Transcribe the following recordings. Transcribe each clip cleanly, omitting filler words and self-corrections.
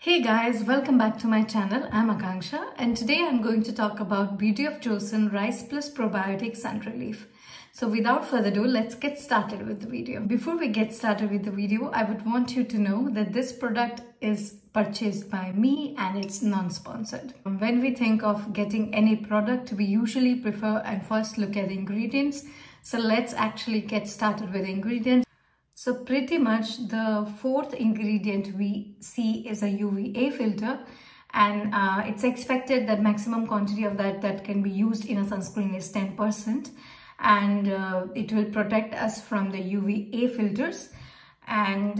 Hey guys, welcome back to my channel. I'm Akanksha and today I'm going to talk about Beauty of Joseon Rice Plus Probiotic Sun Relief. So without further ado, let's get started with the video. Before we get started with the video, I would want you to know that this product is purchased by me and it's non-sponsored. When we think of getting any product, we usually prefer and first look at the ingredients. So let's actually get started with the ingredients. So pretty much the fourth ingredient we see is a UVA filter, and it's expected that maximum quantity of that can be used in a sunscreen is 10%, and it will protect us from the UVA filters. And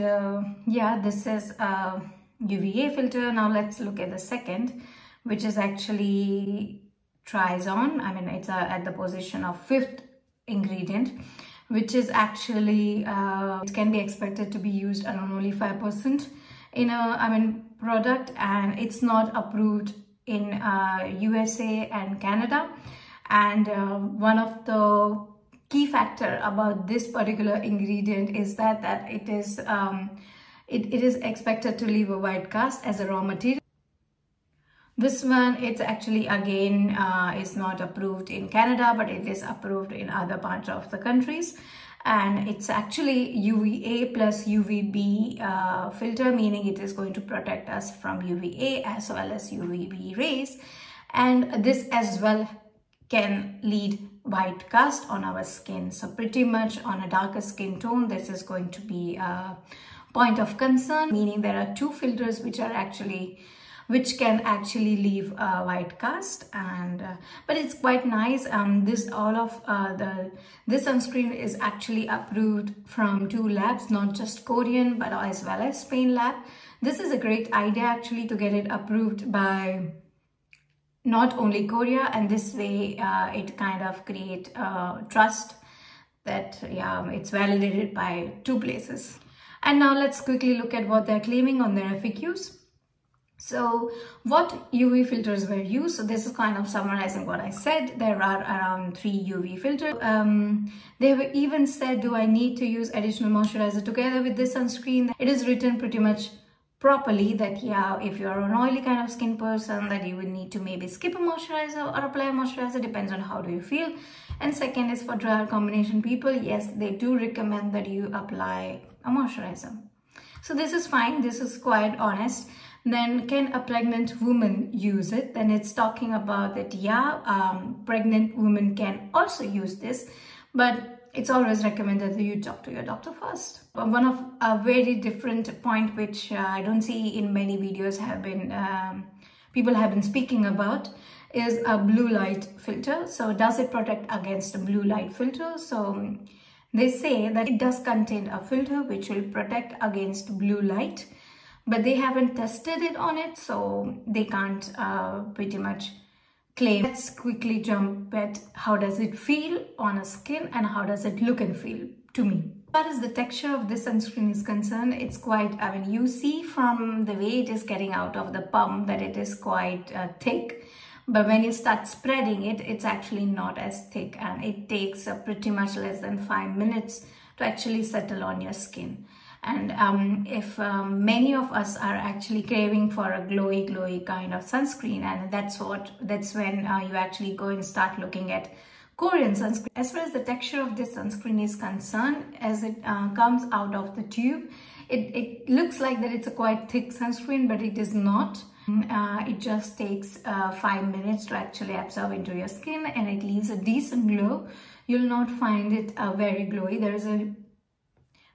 yeah, this is a UVA filter. Now let's look at the second, which is actually tries on. I mean, it's at the position of fifth ingredient, which is actually it can be expected to be used around only 5% in a product, and it's not approved in USA and Canada. And one of the key factor about this particular ingredient is that it is expected to leave a white cast as a raw material. This one, it's actually again is not approved in Canada, but it is approved in other parts of the countries. And it's actually UVA plus UVB filter, meaning it is going to protect us from UVA as well as UVB rays. And this as well can lead white cast on our skin. So pretty much on a darker skin tone, this is going to be a point of concern, meaning there are two filters which can actually leave a white cast. And but it's quite nice. This sunscreen is actually approved from 2 labs, not just Korean but as well as Spain lab. This is a great idea actually to get it approved by not only Korea, and this way it kind of create trust that yeah, it's validated by 2 places. And now let's quickly look at what they're claiming on their FAQs. So what UV filters were used? So this is kind of summarizing what I said. There are around 3 UV filters. They have even said, do I need to use additional moisturizer together with this sunscreen? It is written pretty much properly that yeah, if you're an oily kind of skin person, that you would need to maybe skip a moisturizer or apply a moisturizer, depends on how do you feel. And second is for dry combination people, yes, they do recommend that you apply a moisturizer. So this is fine, this is quite honest. Then can a pregnant woman use it? Then it's talking about that yeah, pregnant women can also use this, but it's always recommended that you talk to your doctor first. One of a very different point which I don't see in many videos people have been speaking about is a blue light filter. So does it protect against a blue light filter? So they say that it does contain a filter which will protect against blue light, but they haven't tested it on it, so they can't pretty much claim. Let's quickly jump at how does it feel on a skin and how does it look and feel to me. As far as the texture of this sunscreen is concerned, it's quite, I mean, you see from the way it is getting out of the pump that it is quite thick. But when you start spreading it, it's actually not as thick, and it takes pretty much less than 5 minutes to actually settle on your skin. And if many of us are actually craving for a glowy kind of sunscreen, and that's when you actually go and start looking at Korean sunscreen. As far as the texture of this sunscreen is concerned, as it comes out of the tube, it looks like that it's a quite thick sunscreen, but it is not. It just takes 5 minutes to actually absorb into your skin, and it leaves a decent glow. You'll not find it very glowy. There is a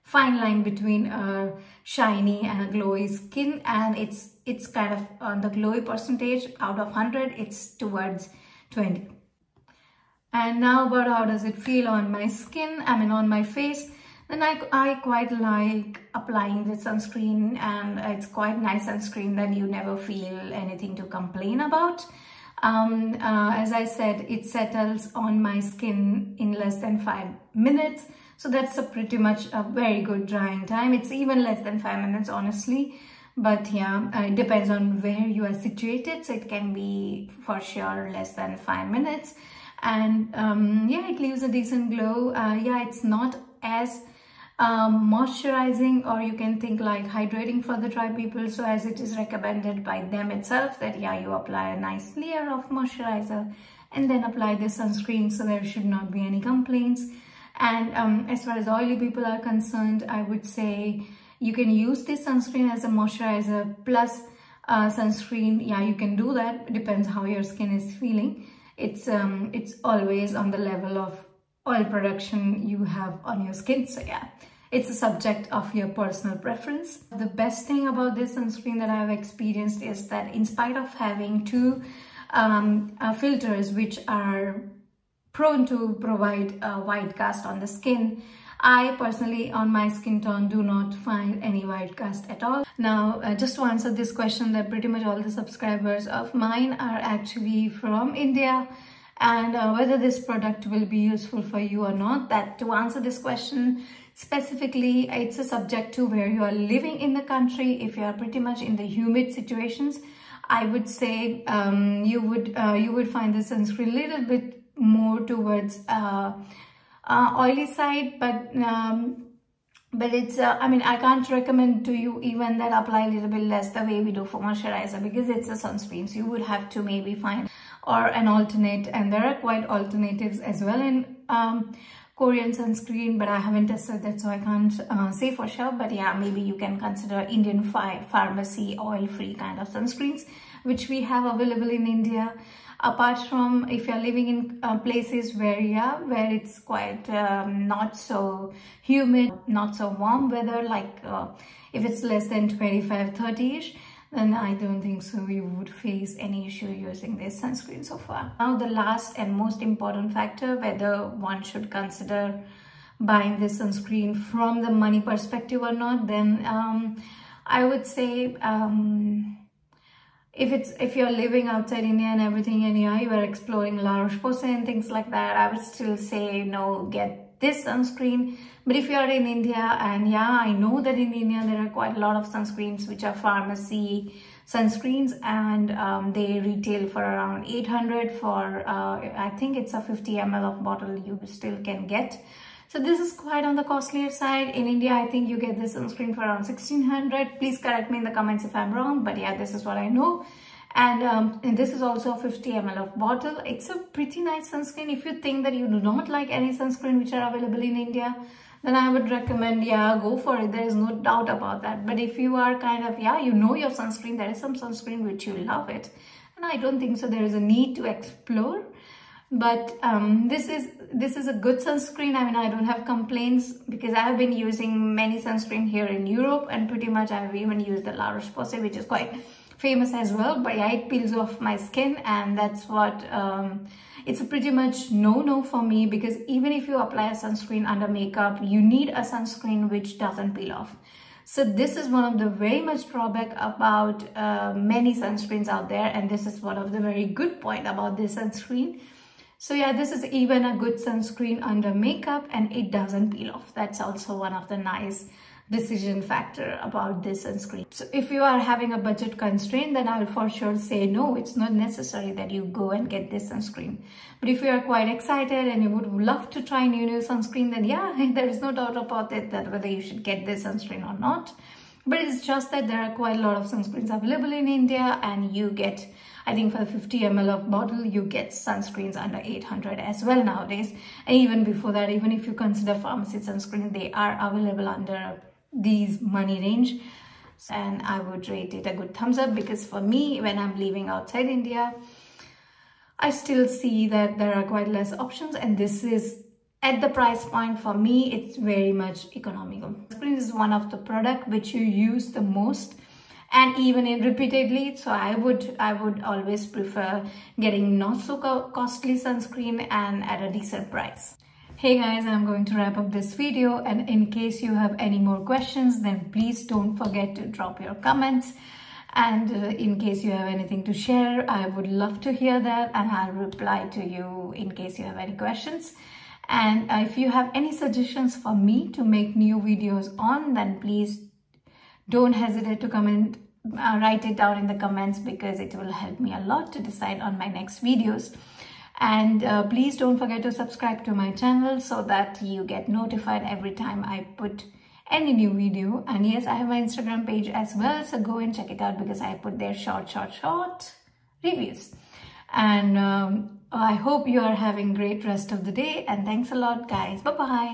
fine line between a shiny and a glowy skin, and it's kind of on the glowy percentage out of 100, it's towards 20. And now about how does it feel on my skin, I mean on my face. Then I quite like applying this sunscreen, and it's quite nice sunscreen that you never feel anything to complain about. As I said, it settles on my skin in less than 5 minutes. So that's pretty much a very good drying time. It's even less than 5 minutes, honestly. But yeah, it depends on where you are situated. So it can be for sure less than 5 minutes. And yeah, it leaves a decent glow. Yeah, it's not as moisturizing, or you can think like hydrating for the dry people. So as it is recommended by them itself that yeah, you apply a nice layer of moisturizer and then apply the sunscreen, so there should not be any complaints. And as far as oily people are concerned, I would say you can use this sunscreen as a moisturizer plus sunscreen. Yeah, you can do that. It depends how your skin is feeling. It's always on the level of oil production you have on your skin. So yeah, it's a subject of your personal preference. The best thing about this sunscreen that I've experienced is that in spite of having two filters which are prone to provide a white cast on the skin, I personally on my skin tone do not find any white cast at all. Now just to answer this question, that pretty much all the subscribers of mine are actually from India, and whether this product will be useful for you or not, that to answer this question specifically, it's a subject to where you are living in the country. If you are pretty much in the humid situations, I would say you would find the sunscreen a little bit more towards oily side, but it's I mean, I can't recommend to you even that apply a little bit less the way we do for moisturizer, because it's a sunscreen, so you would have to maybe find or an alternate, and there are quite alternatives as well in Korean sunscreen, but I haven't tested that, so I can't say for sure. But yeah, maybe you can consider Indian pharmacy oil-free kind of sunscreens, which we have available in India. Apart from if you're living in places where it's quite not so humid, not so warm weather, like if it's less than 25-30ish, then I don't think so you would face any issue using this sunscreen so far. Now the last and most important factor, whether one should consider buying this sunscreen from the money perspective or not, then I would say if you're living outside India and everything, and yeah, you are exploring La Roche-Posay and things like that, I would still say no, get this sunscreen. But if you are in India, and yeah, I know that in India there are quite a lot of sunscreens which are pharmacy sunscreens, and they retail for around 800 for I think it's a 50 ml of bottle you still can get. So this is quite on the costlier side. In India, I think you get this sunscreen for around 1600. Please correct me in the comments if I'm wrong, but yeah, this is what I know. And this is also a 50 ml of bottle. It's a pretty nice sunscreen. If you think that you do not like any sunscreen which are available in India, then I would recommend, yeah, go for it. There is no doubt about that. But if you are kind of, yeah, you know your sunscreen, there is some sunscreen which you love it, and I don't think so there is a need to explore. But this is a good sunscreen. I mean, I don't have complaints, because I have been using many sunscreen here in Europe, and pretty much I have even used the La Roche-Posay, which is quite famous as well. But yeah, it peels off my skin, and that's what it's a pretty much no for me, because even if you apply a sunscreen under makeup, you need a sunscreen which doesn't peel off. So this is one of the very much drawback about many sunscreens out there, and this is one of the very good point about this sunscreen. So yeah, this is even a good sunscreen under makeup, and it doesn't peel off. That's also one of the nice decision factor about this sunscreen. So if you are having a budget constraint, then I'll for sure say no, it's not necessary that you go and get this sunscreen. But if you are quite excited and you would love to try new sunscreen, then yeah, there is no doubt about it that whether you should get this sunscreen or not. But it's just that there are quite a lot of sunscreens available in India, and you get, I think for the 50 ml of bottle, you get sunscreens under 800 as well nowadays. And even before that, even if you consider pharmacy sunscreen, they are available under these money range. And I would rate it a good thumbs up, because for me, when I'm living outside India, I still see that there are quite less options, and this is at the price point. For me, it's very much economical. Sunscreen is one of the product which you use the most, and even in repeatedly. So I would always prefer getting not so costly sunscreen and at a decent price. Hey guys, I'm going to wrap up this video, and in case you have any more questions, then please don't forget to drop your comments. And in case you have anything to share, I would love to hear that, and I'll reply to you in case you have any questions. And if you have any suggestions for me to make new videos on, then please don't hesitate to comment, write it down in the comments, because it will help me a lot to decide on my next videos. And please don't forget to subscribe to my channel so that you get notified every time I put any new video. And yes, I have my Instagram page as well, so go and check it out because I put there short reviews. And I hope you are having great rest of the day, and thanks a lot guys. Bye bye.